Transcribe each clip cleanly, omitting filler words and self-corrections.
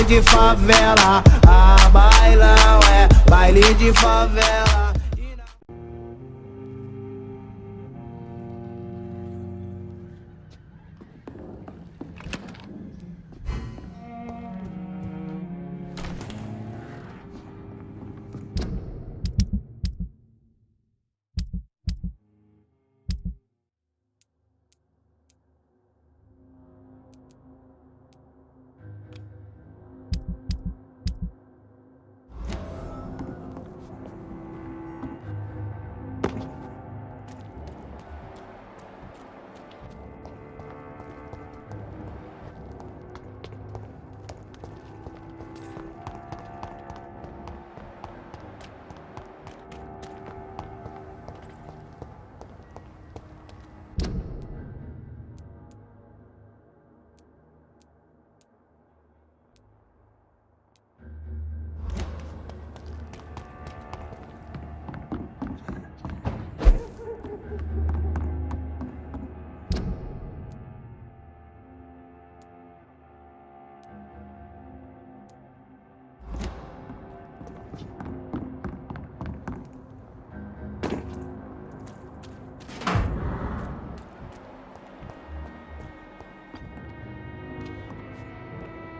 de favela, a bailão é baile de favela.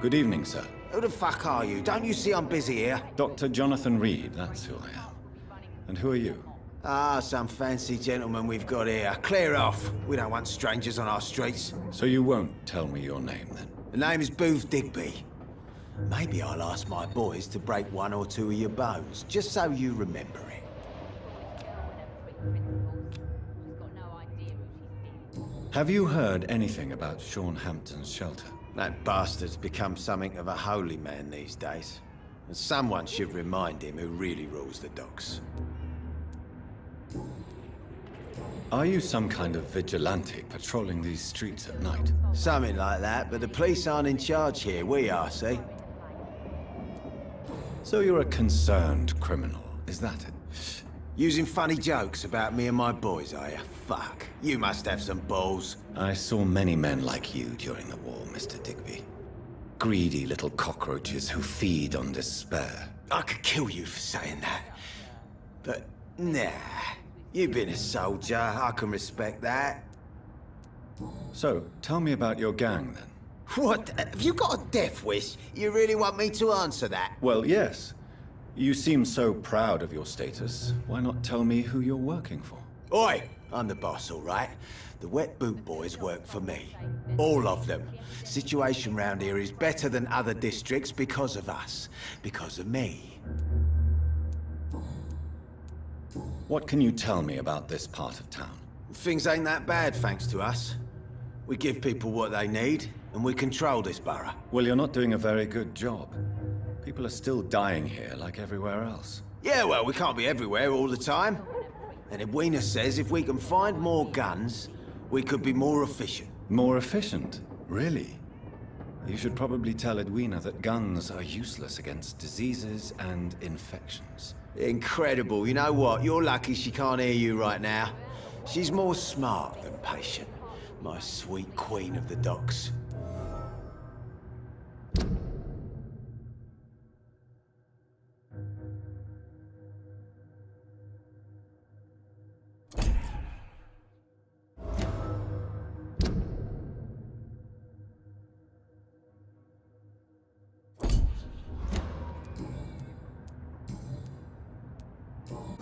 Good evening, sir. Who the fuck are you? Don't you see I'm busy here? Dr. Jonathan Reed, that's who I am. And who are you? Ah, some fancy gentleman we've got here. Clear off. We don't want strangers on our streets. So you won't tell me your name, then? The name is Booth Digby. Maybe I'll ask my boys to break one or two of your bones, just so you remember it. Have you heard anything about Sean Hampton's shelter? That bastard's become something of a holy man these days. And someone should remind him who really rules the docks. Are you some kind of vigilante patrolling these streets at night? Something like that, but the police aren't in charge here. We are, see? So you're a concerned criminal, is that it? Using funny jokes about me and my boys, are you? Fuck. You must have some balls. I saw many men like you during the war, Mr. Digby. Greedy little cockroaches who feed on despair. I could kill you for saying that. But, nah. You've been a soldier. I can respect that. So, tell me about your gang, then. What? Have you got a death wish? You really want me to answer that? Well, yes. You seem so proud of your status. Why not tell me who you're working for? Oi! I'm the boss, all right? The Wet Boot Boys work for me. All of them. Situation round here is better than other districts because of us. Because of me. What can you tell me about this part of town? Things ain't that bad, thanks to us. We give people what they need, and we control this borough. Well, you're not doing a very good job. People are still dying here like everywhere else. Yeah, well, we can't be everywhere all the time. And Edwina says if we can find more guns, we could be more efficient. More efficient? Really? You should probably tell Edwina that guns are useless against diseases and infections. Incredible. You know what? You're lucky she can't hear you right now. She's more smart than patient. My sweet queen of the docks.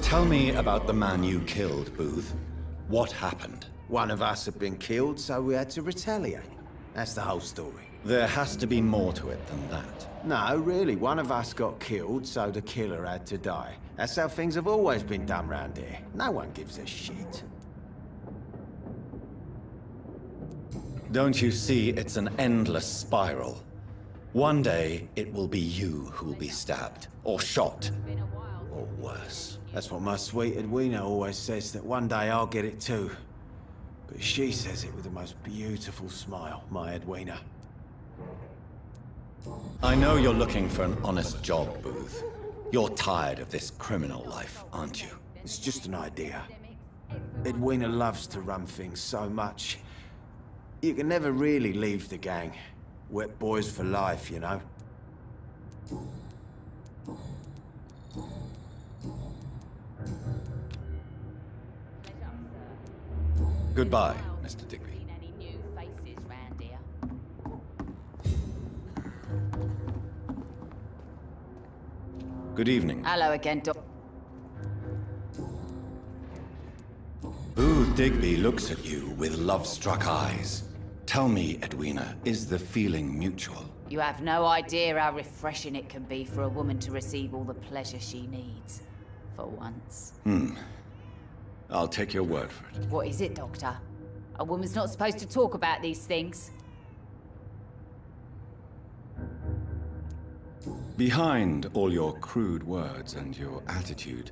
Tell me about the man you killed, Booth. What happened? One of us had been killed, so we had to retaliate. That's the whole story. There has to be more to it than that. No, really. One of us got killed, so the killer had to die. That's how things have always been done round here. No one gives a shit. Don't you see it's an endless spiral? One day, it will be you who will be stabbed, or shot, or worse. That's what my sweet Edwina always says, that one day I'll get it too. But she says it with the most beautiful smile, my Edwina. I know you're looking for an honest job, Booth. You're tired of this criminal life, aren't you? It's just an idea. Edwina loves to run things so much. You can never really leave the gang. Wet boys for life, you know. Goodbye, Mr. Digby. Seen any new faces round here? Good evening. Hello again, Doc. Booth Digby looks at you with love-struck eyes. Tell me, Edwina, is the feeling mutual? You have no idea how refreshing it can be for a woman to receive all the pleasure she needs. For once. I'll take your word for it. What is it, Doctor? A woman's not supposed to talk about these things. Behind all your crude words and your attitude,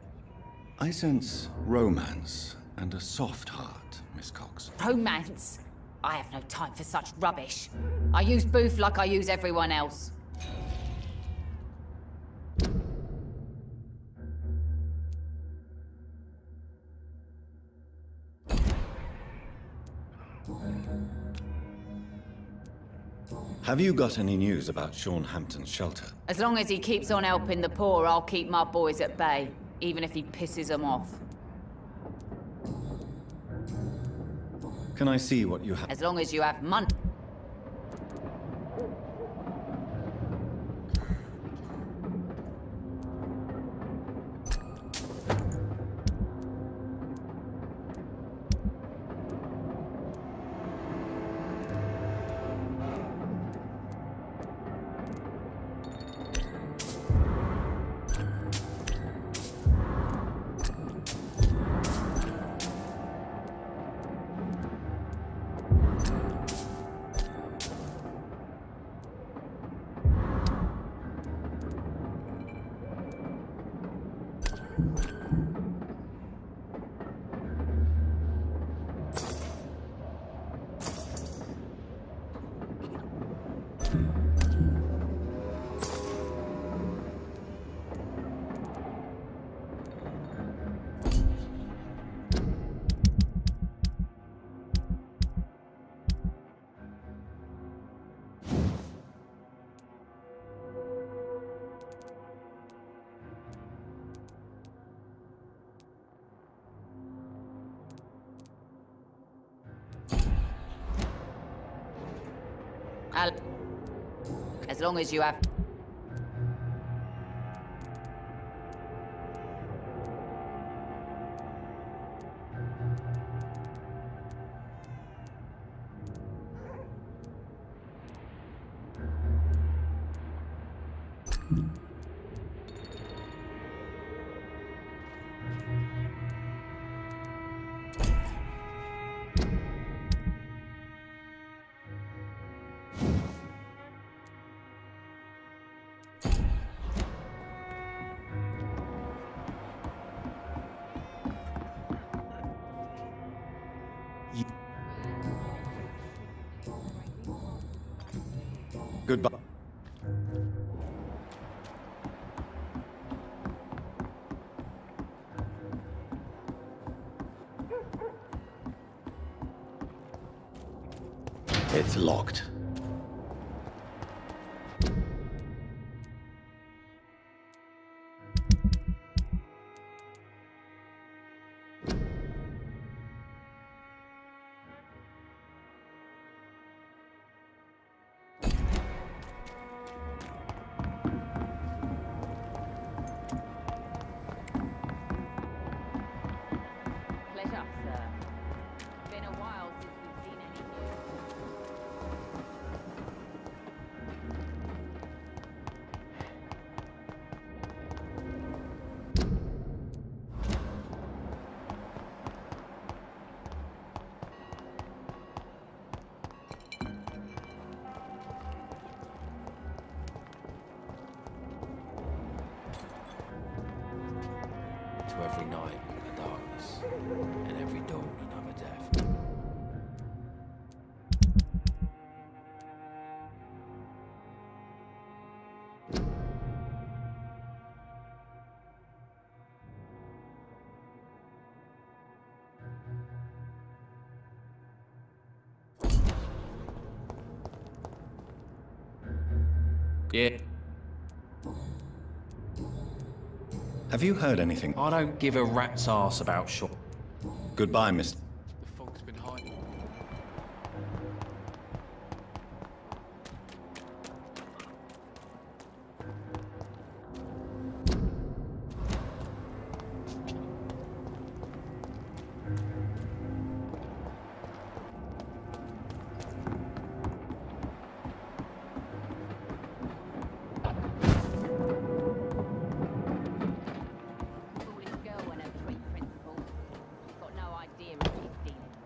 I sense romance and a soft heart, Miss Cox. Romance? I have no time for such rubbish. I use Booth like I use everyone else. Have you got any news about Sean Hampton's shelter? As long as he keeps on helping the poor, I'll keep my boys at bay, even if he pisses them off. Can I see what you have? As long as you have money. As long as you have... Goodbye. It's locked. Pleasure, sir. Been a while since we've seen any news. To every night a darkness, and every dawn another death. Yeah. Have you heard anything? I don't give a rat's ass about Shaw. Goodbye, Mr. The fog's been hiding. Foolish girl and her three principles. She's got no idea who she's dealing with.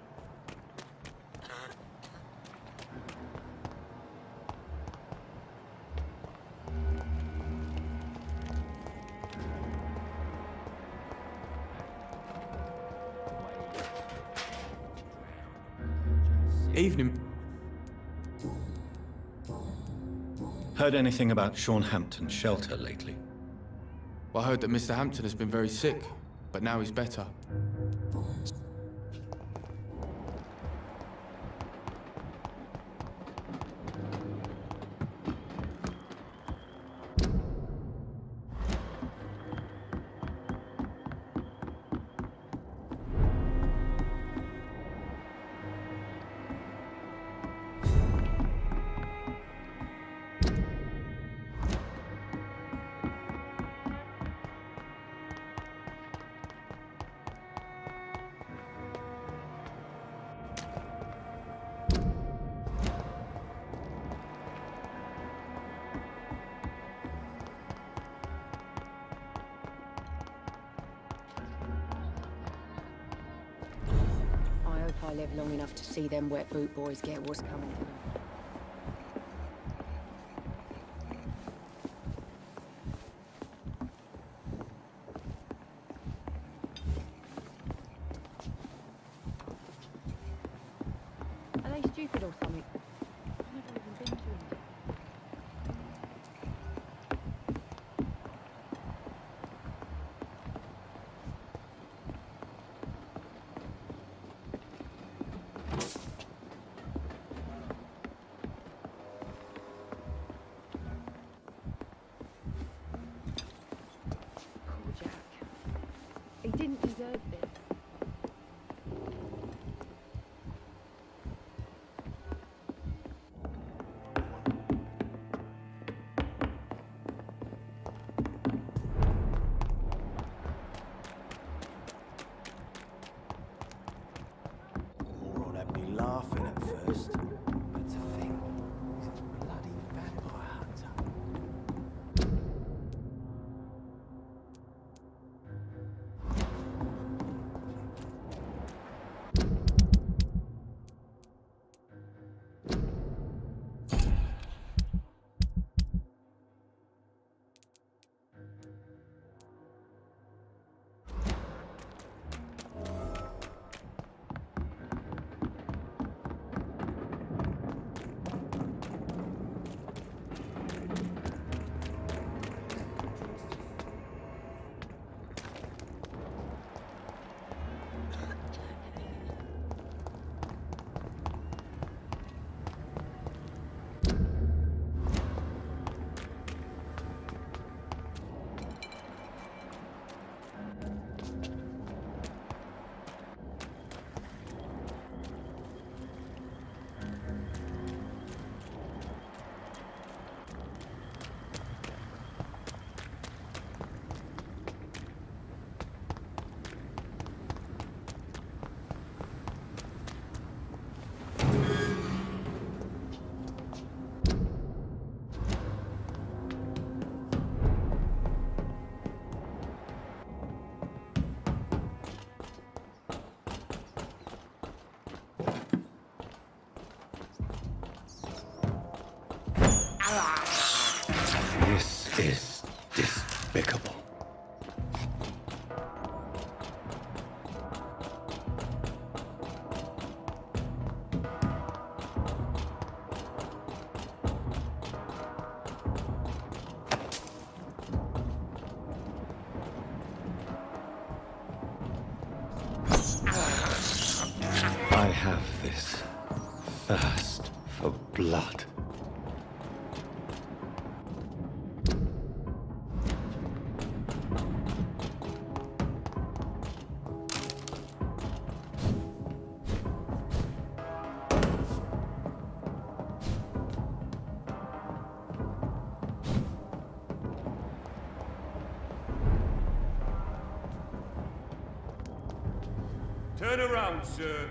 Evening. Heard anything about Sean Hampton's shelter lately? I heard that Mr. Hampton has been very sick, but now he's better. I hope I live long enough to see them wet boot boys get what's coming to them. Are they stupid or something? I've never even been to India. Poor Jack. He didn't deserve this. Moron had me laughing at first. But to think, he's a bloody vampire hunter. This is despicable. I have this thirst for blood. Turn around, sir.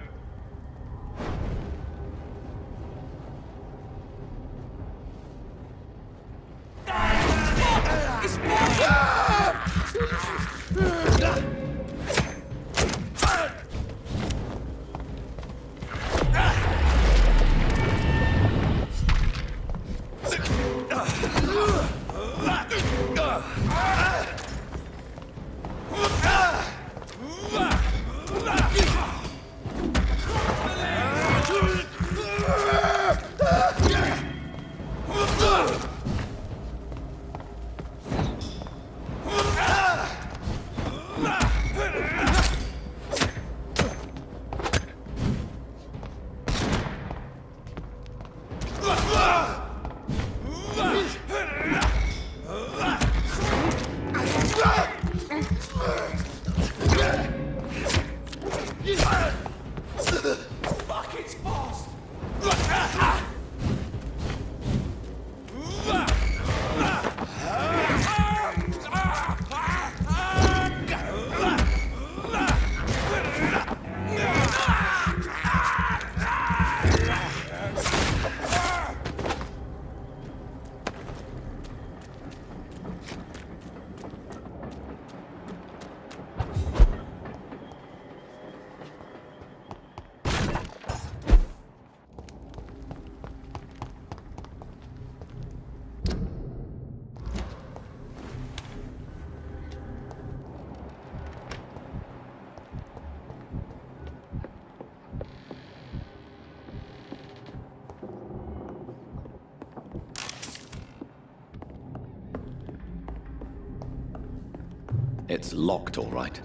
It's locked, all right.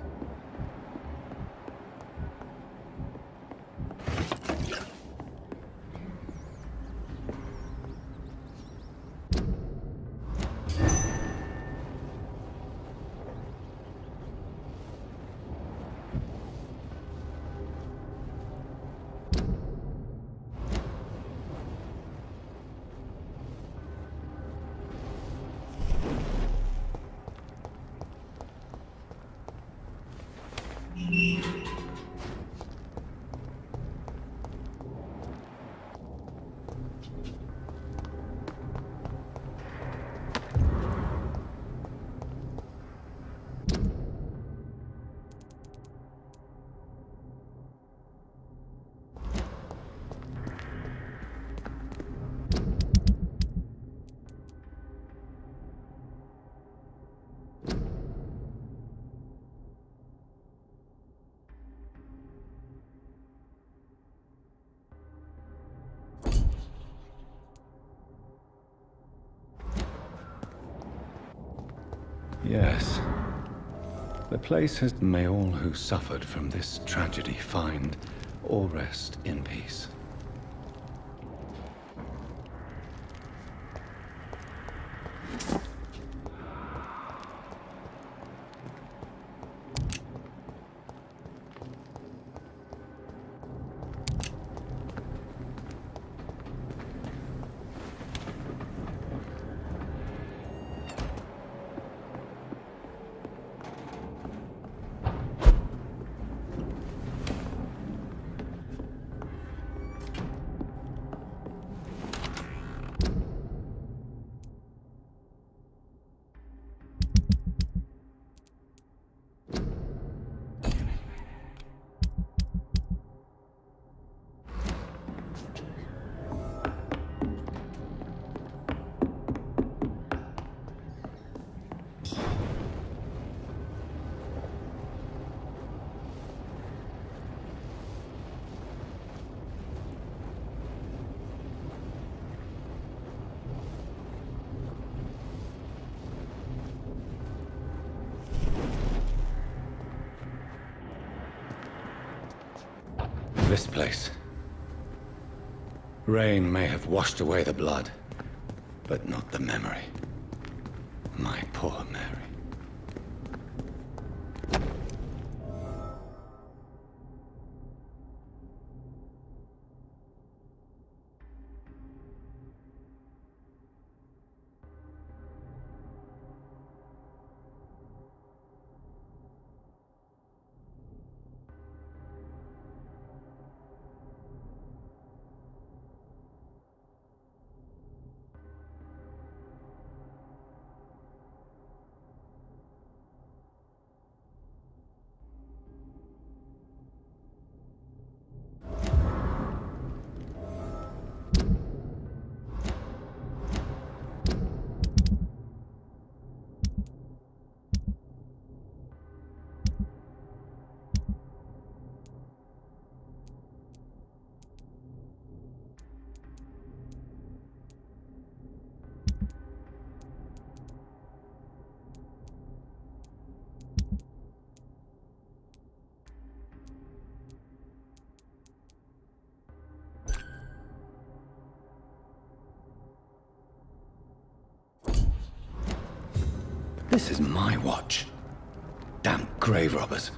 Yes. The place has... May all who suffered from this tragedy find or rest in peace. This place. Rain may have washed away the blood, but not the memory. My poor Mary. This is my watch. Damn grave robbers.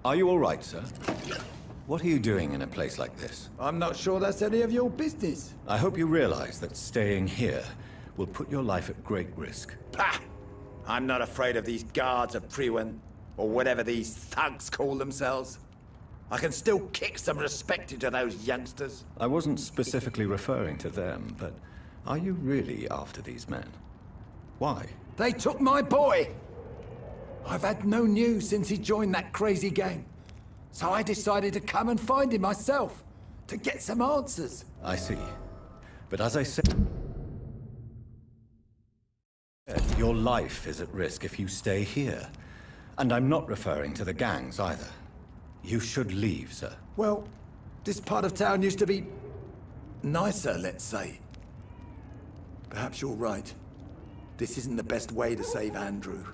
Are you all right, sir? What are you doing in a place like this? I'm not sure that's any of your business. I hope you realize that staying here will put your life at great risk. Pah! I'm not afraid of these guards of Priwen, or whatever these thugs call themselves. I can still kick some respect into those youngsters. I wasn't specifically referring to them, but are you really after these men? Why? They took my boy! I've had no news since he joined that crazy gang. So I decided to come and find him myself, to get some answers. I see. But as I said, Your life is at risk if you stay here. And I'm not referring to the gangs either. You should leave, sir. Well, this part of town used to be nicer, let's say. Perhaps you're right. This isn't the best way to save Andrew.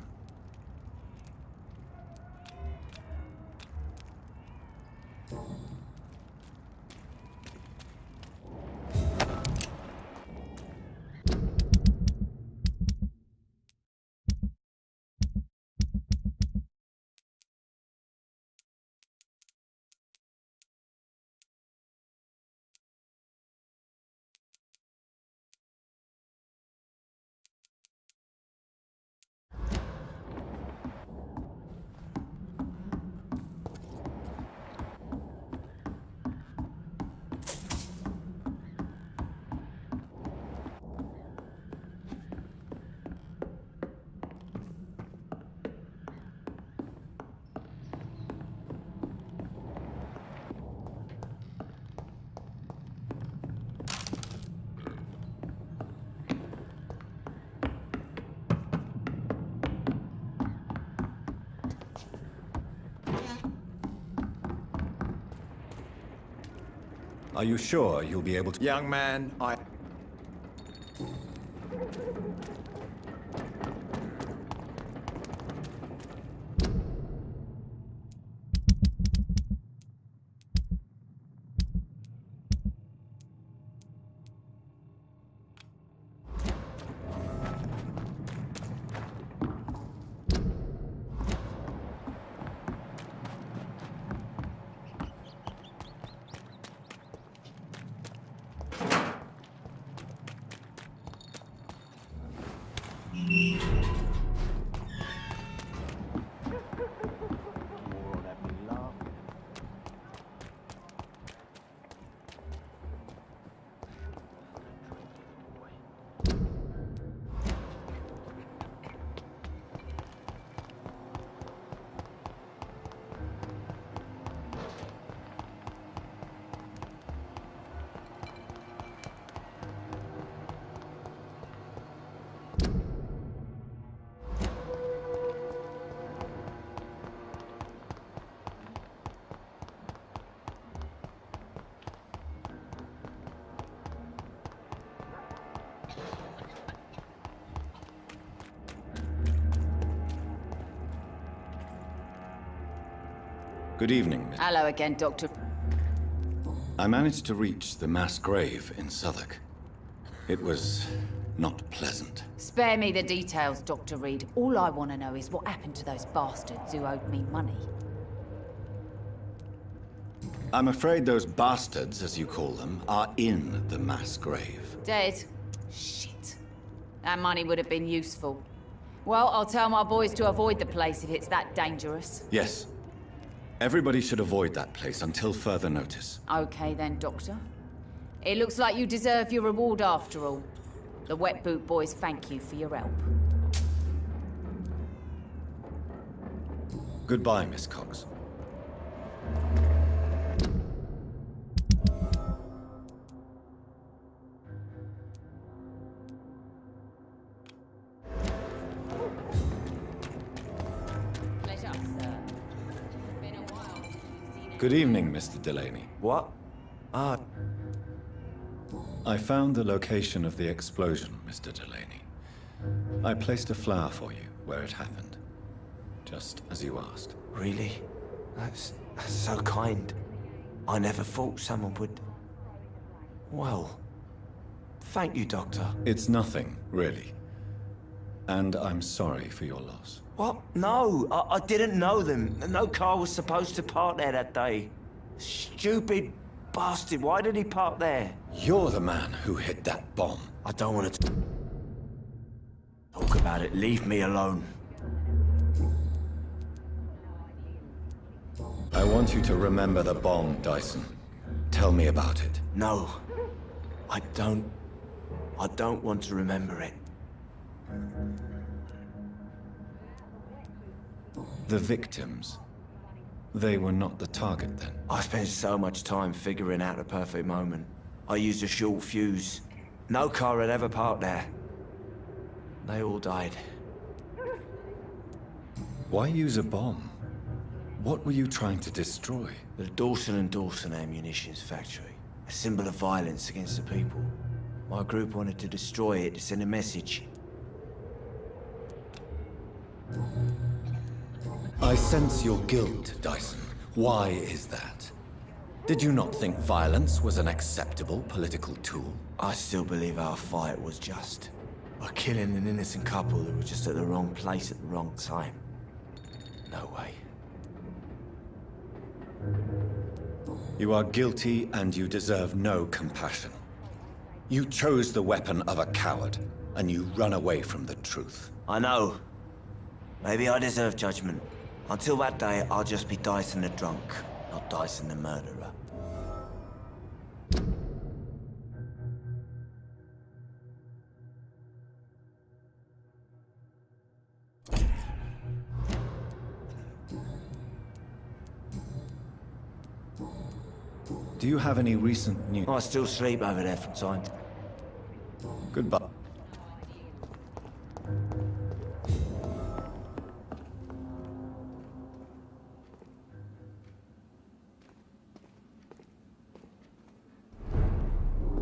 Are you sure you'll be able to... Young man, Good evening, Miss... Hello again, Doctor. I managed to reach the mass grave in Southwark. It was not pleasant. Spare me the details, Dr. Reed. All I want to know is what happened to those bastards who owed me money. I'm afraid those bastards, as you call them, are in the mass grave. Dead? Shit. That money would have been useful. Well, I'll tell my boys to avoid the place if it's that dangerous. Yes. Everybody should avoid that place until further notice. Okay then, Doctor. It looks like you deserve your reward after all. The Wet Boot Boys thank you for your help. Goodbye, Miss Cox. Pleasure, sir. Been a while since you've seen Good evening, Mr. Delaney. What? I found the location of the explosion, Mr. Delaney. I placed a flower for you where it happened, just as you asked. Really? That's so kind. I never thought someone would... Well, thank you, Doctor. It's nothing, really. And I'm sorry for your loss. What? No, I didn't know them. No car was supposed to park there that day. Stupid bastard, why did he park there? You're the man who hit that bomb. I don't want to talk about it. Leave me alone. I want you to remember the bomb, Dyson. Tell me about it. No, I don't want to remember it. The victims. They were not the target then. I spent so much time figuring out the perfect moment. I used a short fuse. No car had ever parked there. They all died. Why use a bomb? What were you trying to destroy? The Dawson & Dawson ammunitions factory. A symbol of violence against the people. My group wanted to destroy it to send a message. I sense your guilt, Dyson. Why is that? Did you not think violence was an acceptable political tool? I still believe our fight was just. By killing an innocent couple who were just at the wrong place at the wrong time. No way. You are guilty and you deserve no compassion. You chose the weapon of a coward, and you run away from the truth. I know. Maybe I deserve judgment. Until that day, I'll just be Dyson the drunk, not Dyson the murderer. Do you have any recent news? I still sleep over there from time to time. Goodbye.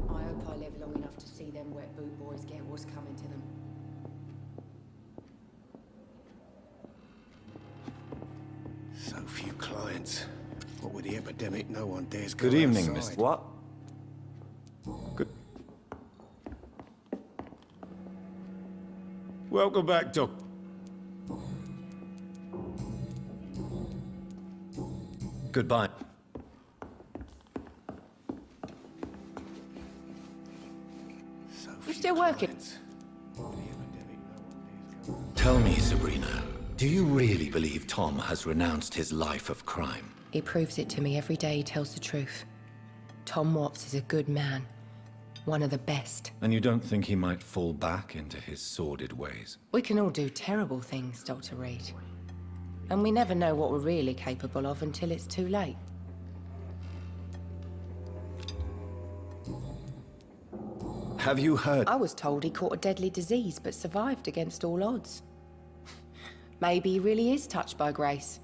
I hope I live long enough to see them wet boot boys get what's coming to them. So few clients. What with the epidemic, no one dares go Good evening, outside. Mr. What? Good. Welcome back, Doc. Goodbye. So You few still working? clients. What with the epidemic, no one dares go Tell me, Sabrina, do you really believe Tom has renounced his life of crime? He proves it to me every day he tells the truth. Tom Watts is a good man. One of the best. And you don't think he might fall back into his sordid ways? We can all do terrible things, Dr. Reed. And we never know what we're really capable of until it's too late. Have you heard? I was told he caught a deadly disease but survived against all odds. Maybe he really is touched by grace.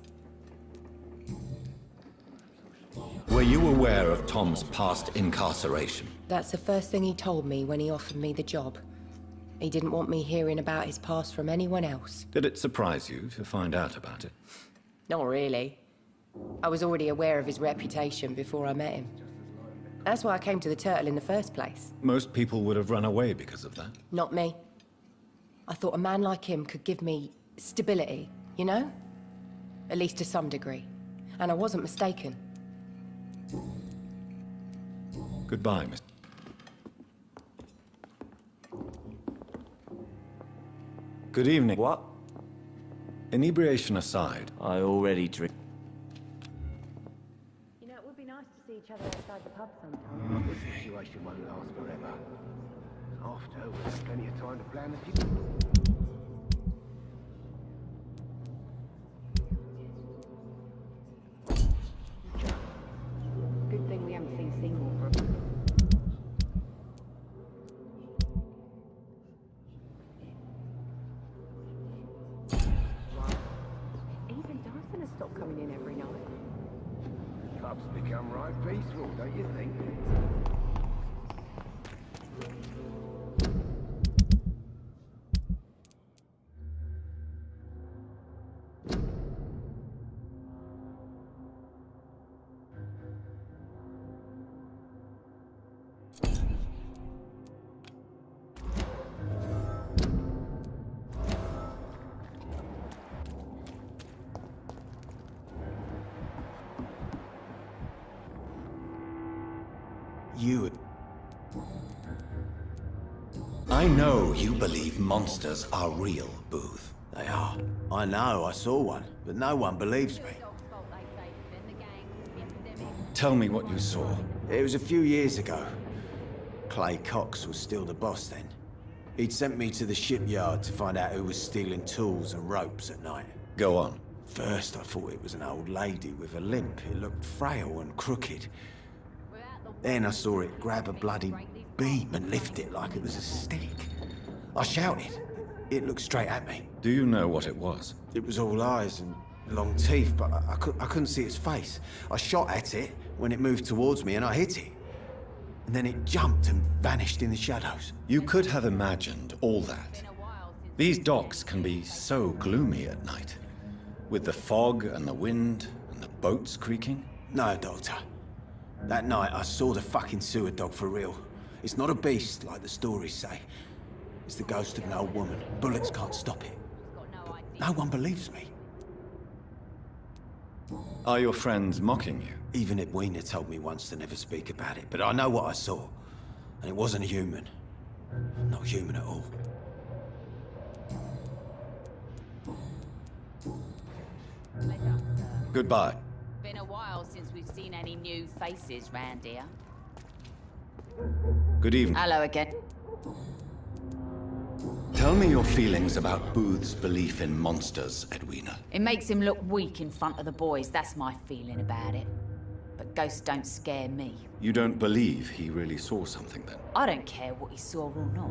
Were you aware of Tom's past incarceration? That's the first thing he told me when he offered me the job. He didn't want me hearing about his past from anyone else. Did it surprise you to find out about it? Not really. I was already aware of his reputation before I met him. That's why I came to the Turtle in the first place. Most people would have run away because of that. Not me. I thought a man like him could give me stability, you know? At least to some degree. And I wasn't mistaken. Goodbye, Mr. Good evening. What? Inebriation aside, I already drink. You know, it would be nice to see each other outside the pub sometime. This situation won't last forever. After, we'll have plenty of time to plan the future. Good thing we haven't seen Seymour for Even Dyson has stopped coming in every night. Pubs become right peaceful, don't you think? You... I know you believe monsters are real, Booth. They are. I know, I saw one, but no one believes me. Tell me what you saw. It was a few years ago. Clay Cox was still the boss then. He'd sent me to the shipyard to find out who was stealing tools and ropes at night. Go on. First I thought it was an old lady with a limp. It looked frail and crooked. Then I saw it grab a bloody beam and lift it like it was a stick. I shouted, It looked straight at me. Do you know what it was? It was all eyes and long teeth, but I couldn't see its face. I shot at it when it moved towards me and I hit it. And then it jumped and vanished in the shadows. You could have imagined all that. These docks can be so gloomy at night, with the fog and the wind and the boats creaking. No, Doctor. That night I saw the fucking sewer dog for real. It's not a beast like the stories say. It's the ghost of an old woman. Bullets can't stop it. But no one believes me. Are your friends mocking you? Even Edwina told me once to never speak about it, but I know what I saw. And it wasn't a human. Not human at all. Goodbye. Been a while since we've seen any new faces round here. Good evening. Hello again. Tell me your feelings about Booth's belief in monsters, Edwina. It makes him look weak in front of the boys, that's my feeling about it. But ghosts don't scare me. You don't believe he really saw something then? I don't care what he saw or not.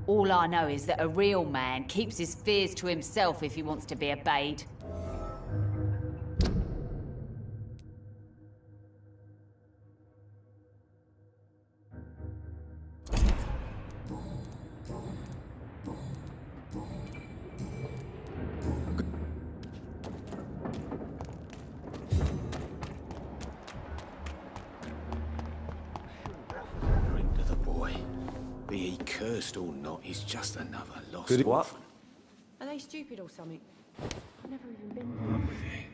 All I know is that a real man keeps his fears to himself if he wants to be obeyed. Be he cursed or not, he's just another lost Good- What? orphan. Are they stupid or something? I've never even been there. I'm with you.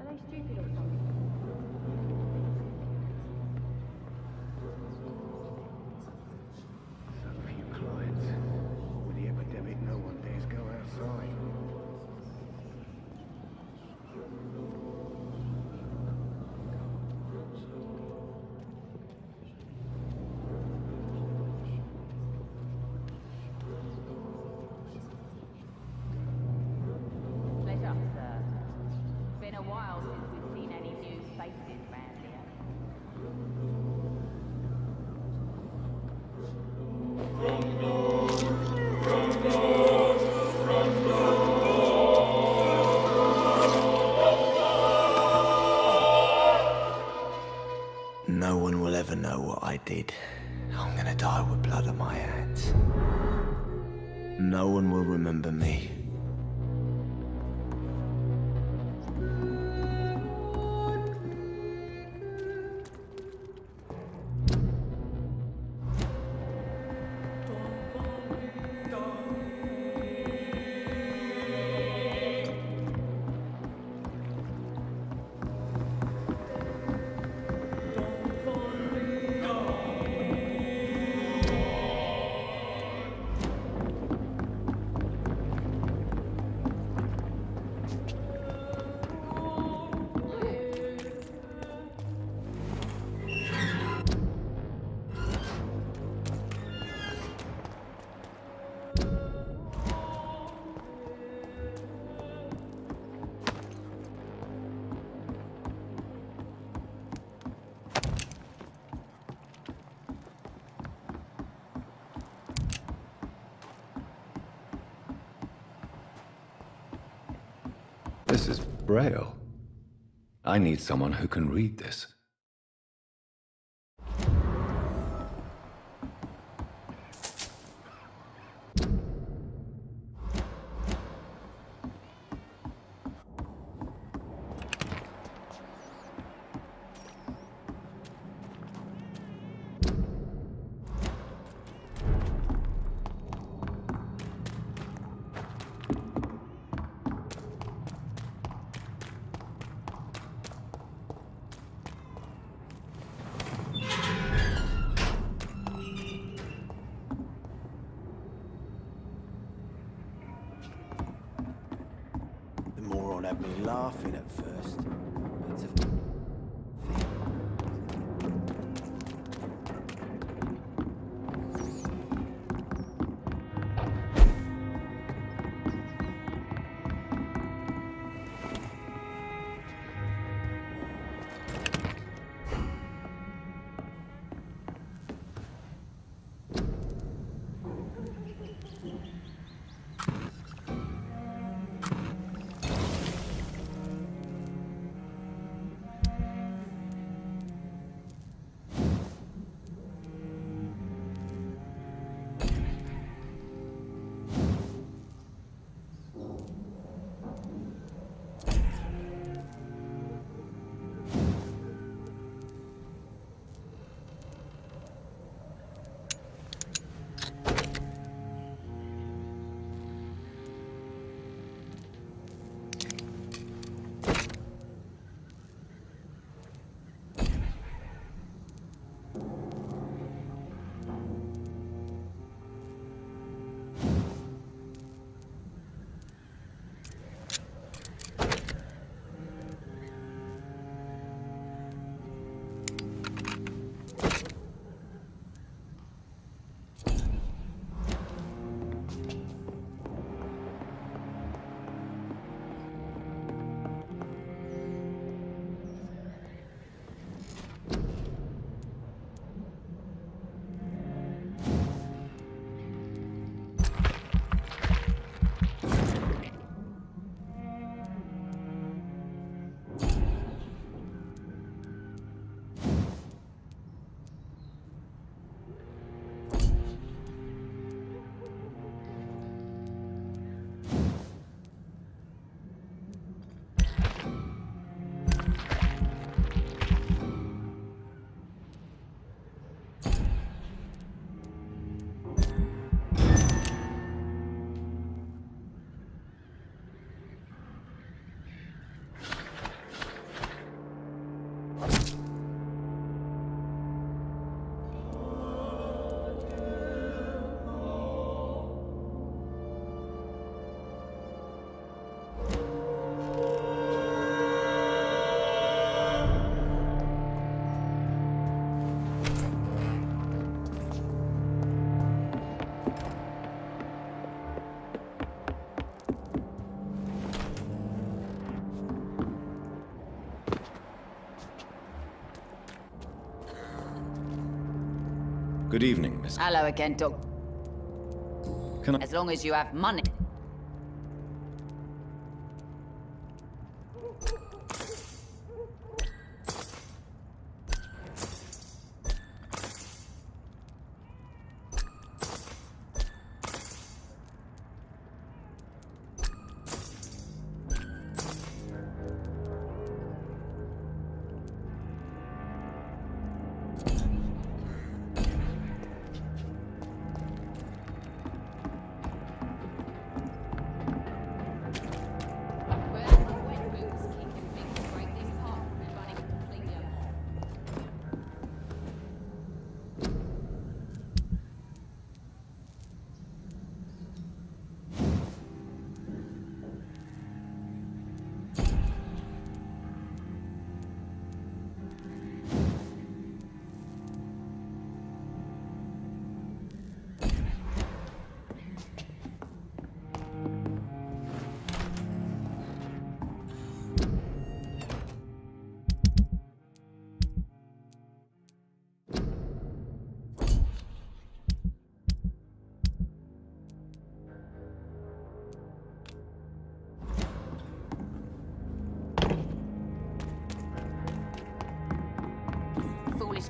Are they stupid or something? So few clients. With the epidemic, no one dares go outside. Pleasure, sir. Been a while since we've seen any new faces round here. No one will ever know what I did. I'm gonna die with blood on my hands. No one will remember me. This is Braille. I need someone who can read this. me laughing at first. Good evening, Miss. Hello again, Doc. Can I... As long as you have money.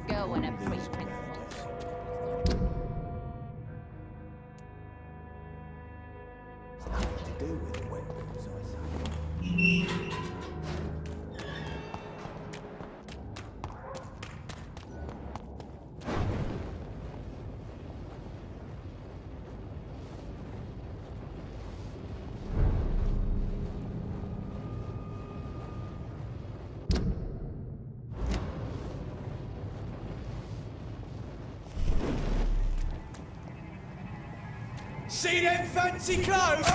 Girl and her preach principles. It's nothing to do with the wet boots, I say. See them fancy clothes?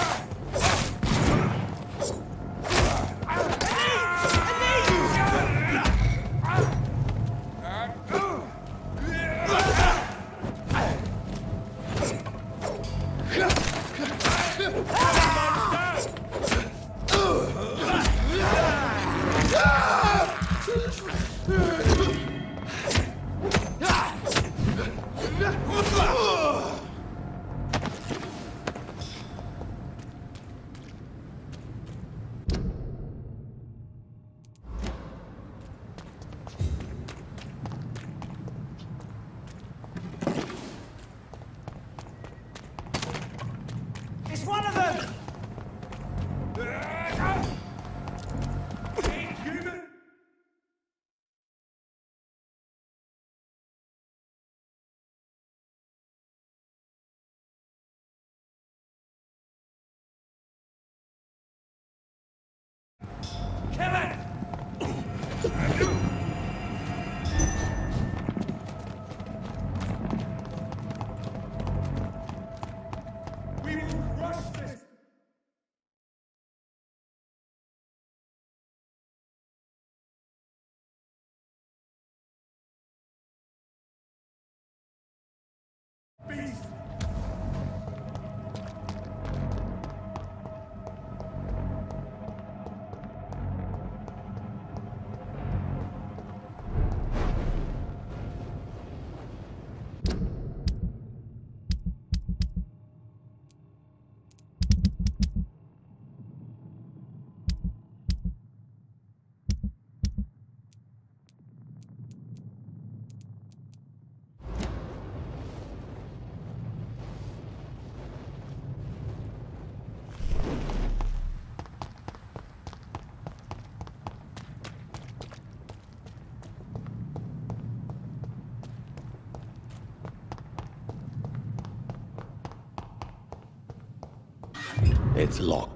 It's locked.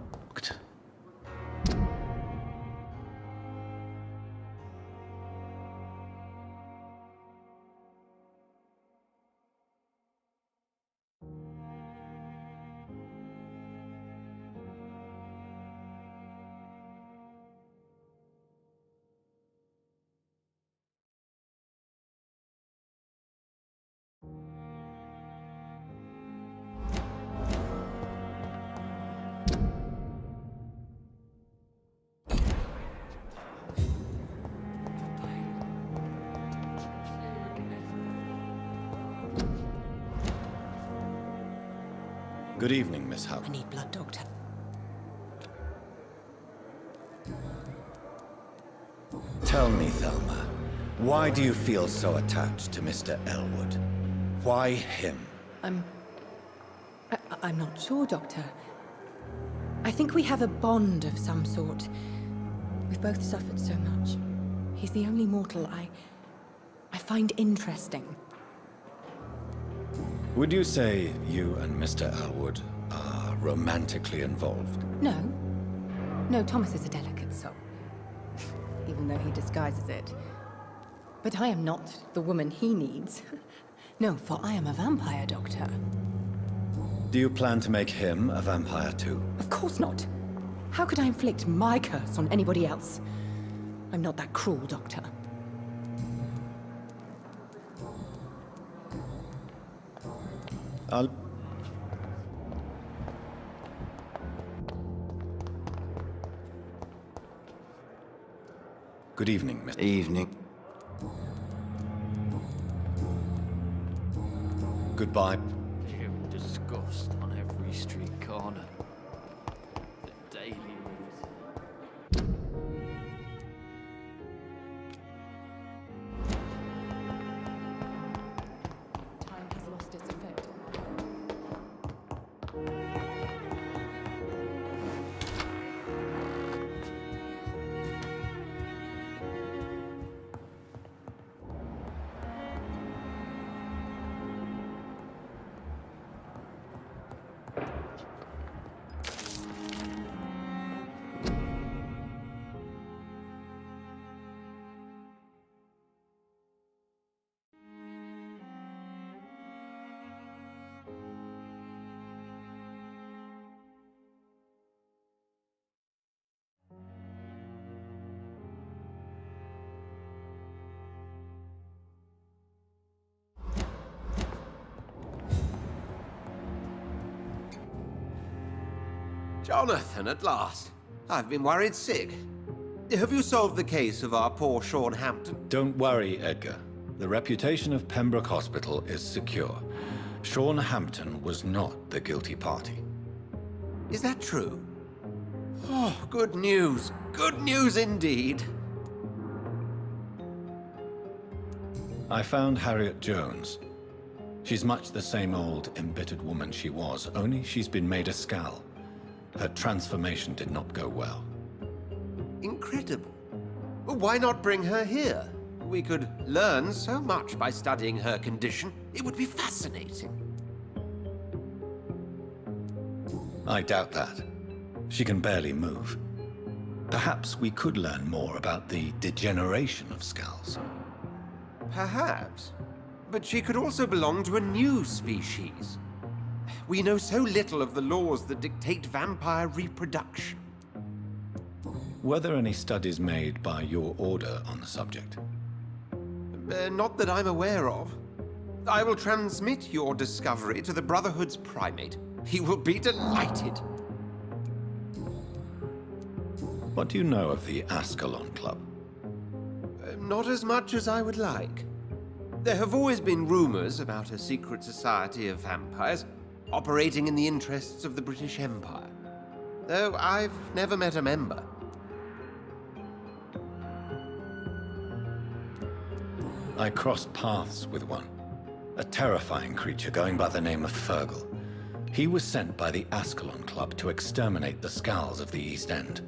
Good evening, Miss Howe. I need blood, Doctor. Tell me, Thelma, why do you feel so attached to Mr. Elwood? Why him? I'm not sure, Doctor. I think we have a bond of some sort. We've both suffered so much. He's the only mortal I find interesting. Would you say you and Mr. Elwood are romantically involved? No. No, Thomas is a delicate soul. Even though he disguises it. But I am not the woman he needs. No, for I am a vampire, Doctor. Do you plan to make him a vampire too? Of course not. How could I inflict my curse on anybody else? I'm not that cruel, Doctor. Good evening, Mr. Evening. Goodbye. Pure disgust on every street corner. The Daily News. Time has lost its effect. Jonathan, at last. I've been worried sick. Have you solved the case of our poor Sean Hampton? Don't worry, Edgar. The reputation of Pembroke Hospital is secure. Sean Hampton was not the guilty party. Is that true? Oh, good news. Good news indeed. I found Harriet Jones. She's much the same old, embittered woman she was, only she's been made a skull. Her transformation did not go well. Incredible. Well, why not bring her here? We could learn so much by studying her condition. It would be fascinating. I doubt that. She can barely move. Perhaps we could learn more about the degeneration of skulls. Perhaps. But she could also belong to a new species. We know so little of the laws that dictate vampire reproduction. Were there any studies made by your order on the subject? Not that I'm aware of. I will transmit your discovery to the Brotherhood's primate. He will be delighted. What do you know of the Ascalon Club? Not as much as I would like. There have always been rumors about a secret society of vampires operating in the interests of the British Empire, though I've never met a member. I crossed paths with one, a terrifying creature going by the name of Fergal. He was sent by the Ascalon Club to exterminate the Skulls of the East End.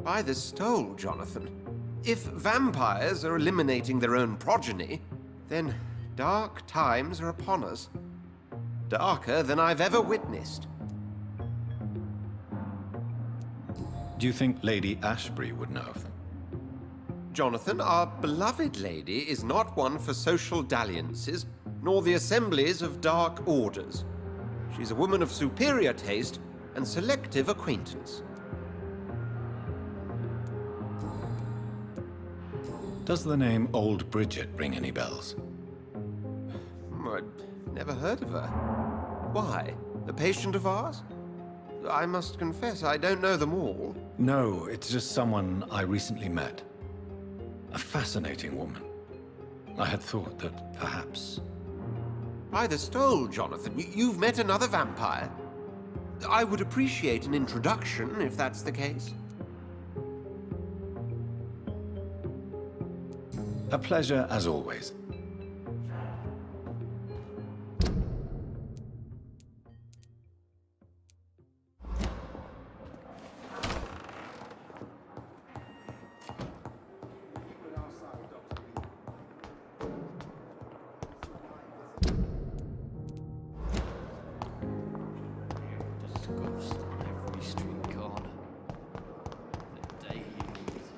By the stole, Jonathan. If vampires are eliminating their own progeny, then dark times are upon us. Darker than I've ever witnessed. Do you think Lady Ashbury would know of them? Jonathan, our beloved lady is not one for social dalliances, nor the assemblies of dark orders. She's a woman of superior taste and selective acquaintance. Does the name Old Bridget ring any bells? I'd never heard of her. Why? A patient of ours? I must confess, I don't know them all. No, it's just someone I recently met. A fascinating woman. I had thought that perhaps... By the stole, Jonathan, you've met another vampire. I would appreciate an introduction, if that's the case. A pleasure, as always. Disgust on every street corner. The daily news.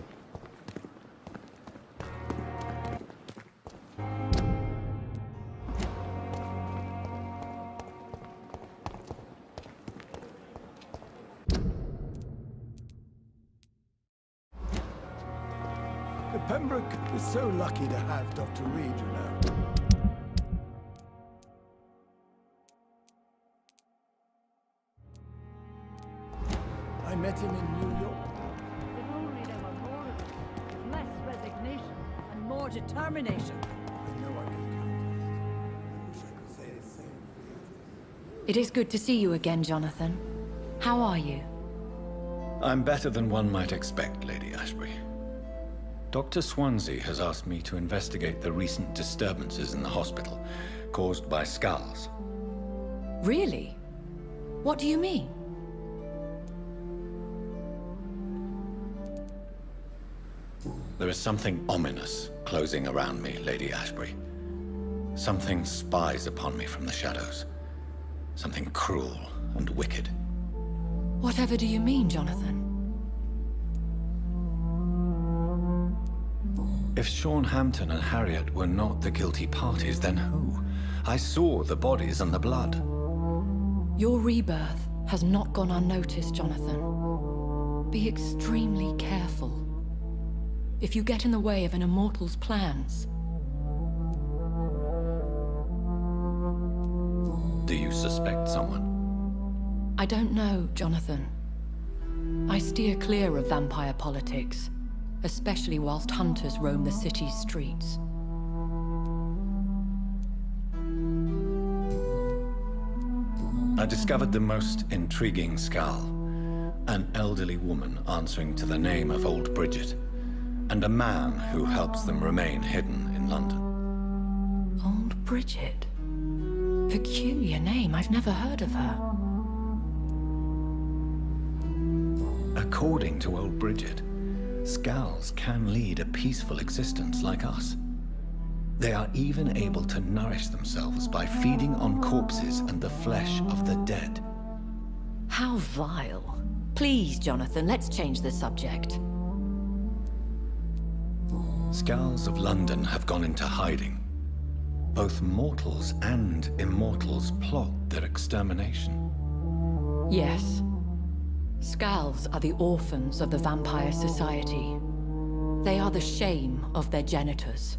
Pembroke is so lucky to have Dr. Reed, you know. I met him in New York. If only there were more of it, with less resignation and more determination. I know I can count. Wish I could say the same for you. It is good to see you again, Jonathan. How are you? I'm better than one might expect, Lady Ashbury. Dr. Swansea has asked me to investigate the recent disturbances in the hospital, caused by skulls. Really? What do you mean? There is something ominous closing around me, Lady Ashbury. Something spies upon me from the shadows. Something cruel and wicked. Whatever do you mean, Jonathan? If Sean Hampton and Harriet were not the guilty parties, then who? I saw the bodies and the blood. Your rebirth has not gone unnoticed, Jonathan. Be extremely careful. If you get in the way of an immortal's plans... Do you suspect someone? I don't know, Jonathan. I steer clear of vampire politics, especially whilst hunters roam the city's streets. I discovered the most intriguing skull. An elderly woman answering to the name of Old Bridget, and a man who helps them remain hidden in London. Old Bridget? Peculiar name, I've never heard of her. According to Old Bridget, skulls can lead a peaceful existence like us. They are even able to nourish themselves by feeding on corpses and the flesh of the dead. How vile. Please, Jonathan, let's change the subject. Skulls of London have gone into hiding. Both mortals and immortals plot their extermination. Yes. Skulls are the orphans of the Vampire Society. They are the shame of their genitors,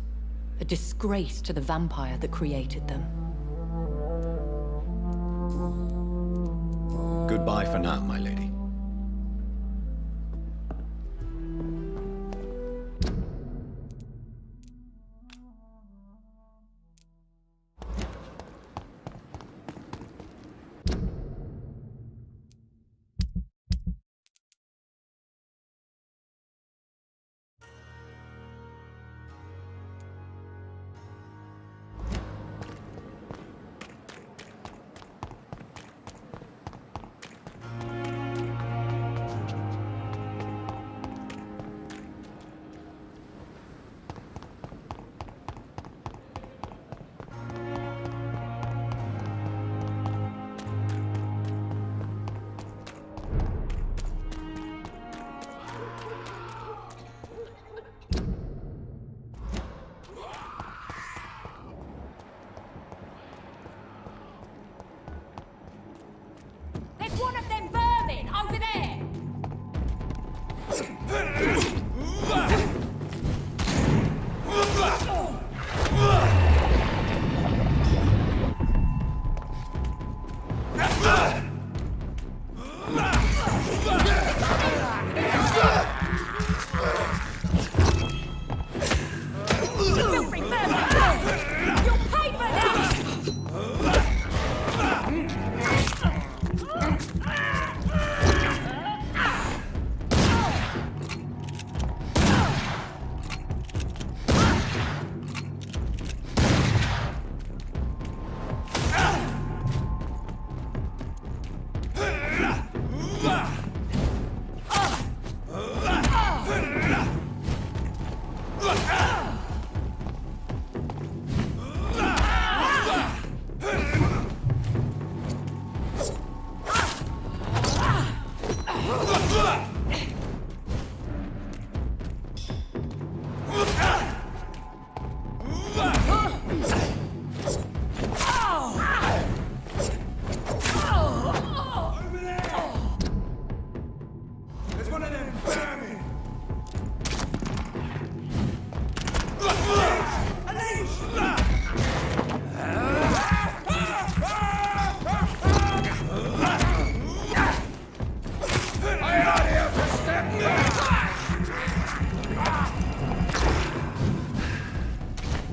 a disgrace to the vampire that created them. Goodbye for now, my lady.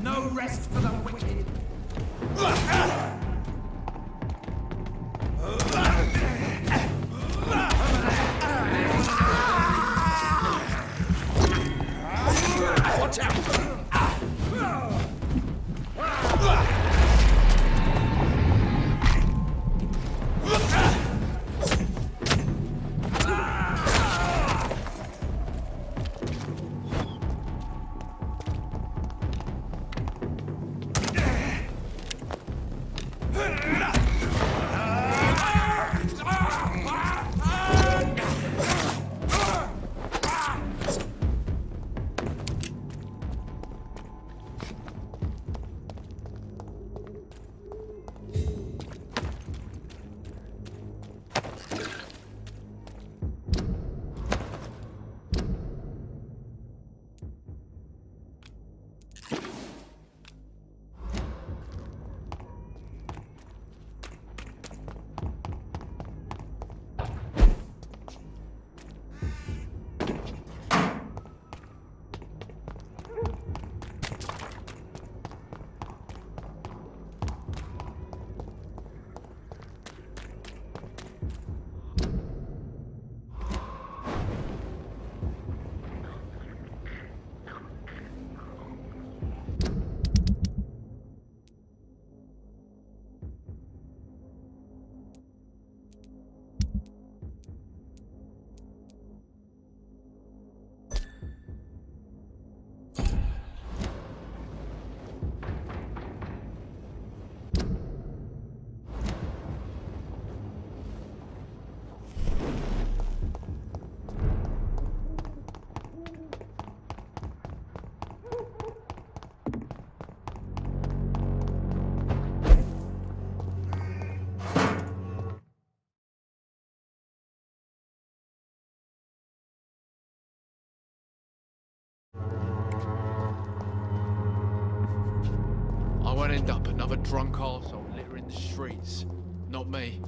No rest for the wicked. Watch out! I won't end up another drunk arsehole littering the streets. Not me.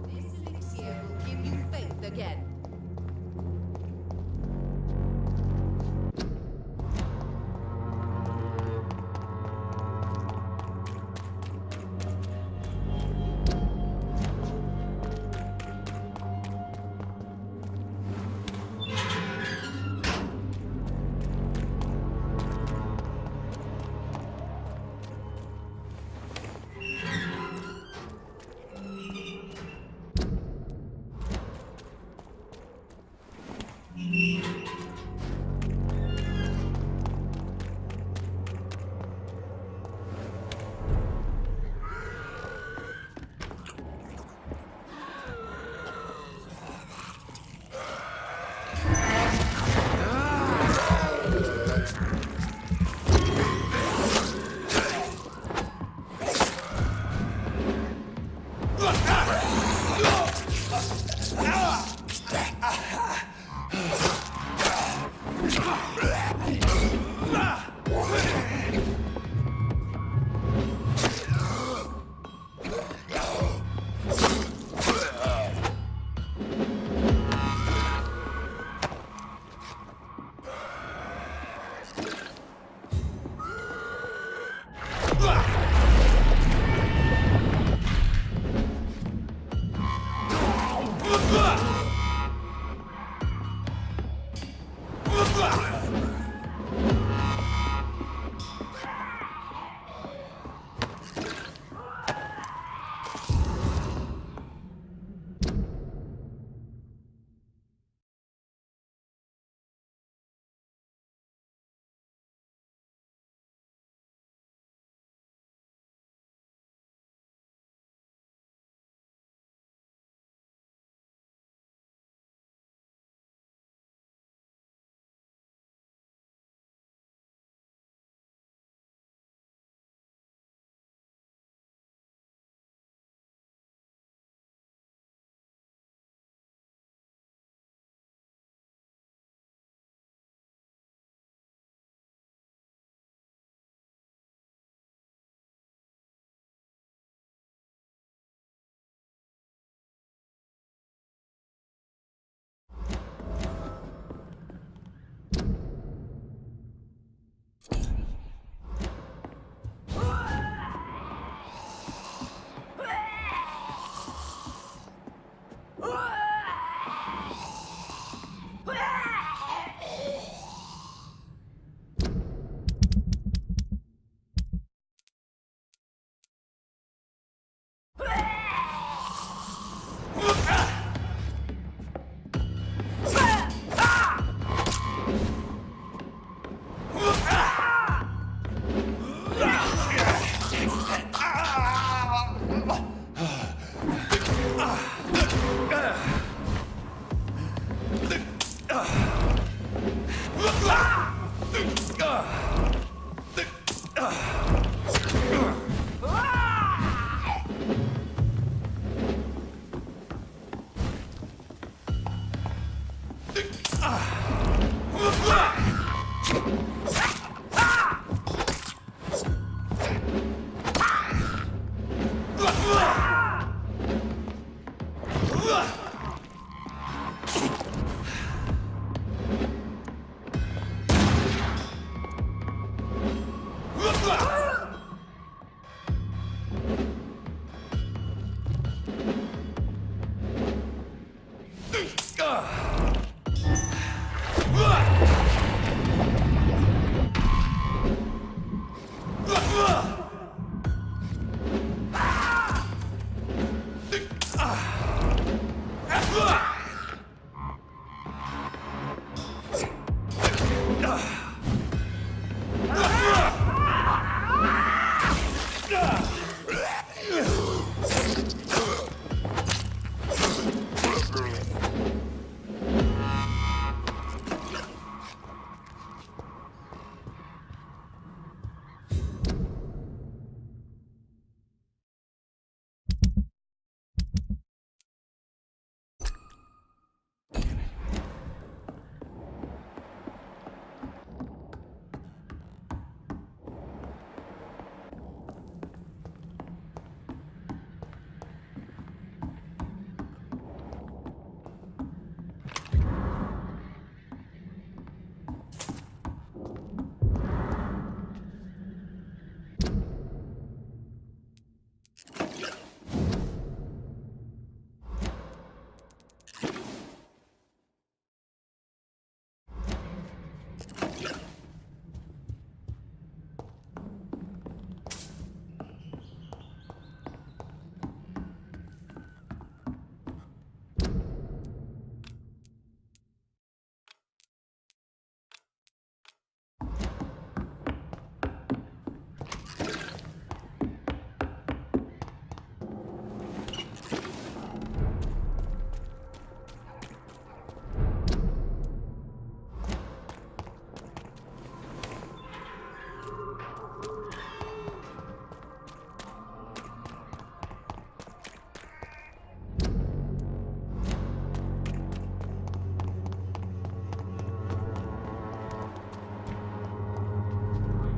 This elixir will give you faith again.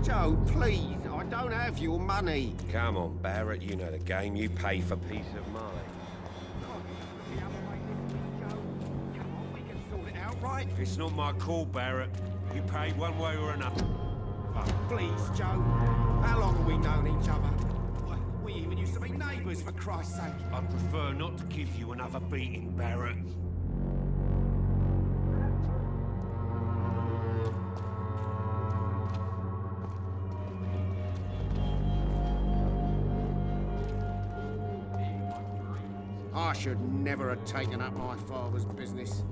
Joe, please, I don't have your money. Come on, Barrett, you know the game. You pay for peace of mind. Right? It's not my call, Barrett. You pay one way or another. Oh, please, Joe. How long have we known each other? We even used to be neighbours, for Christ's sake. I prefer not to give you another beating, Barrett. I should never have taken up my father's business.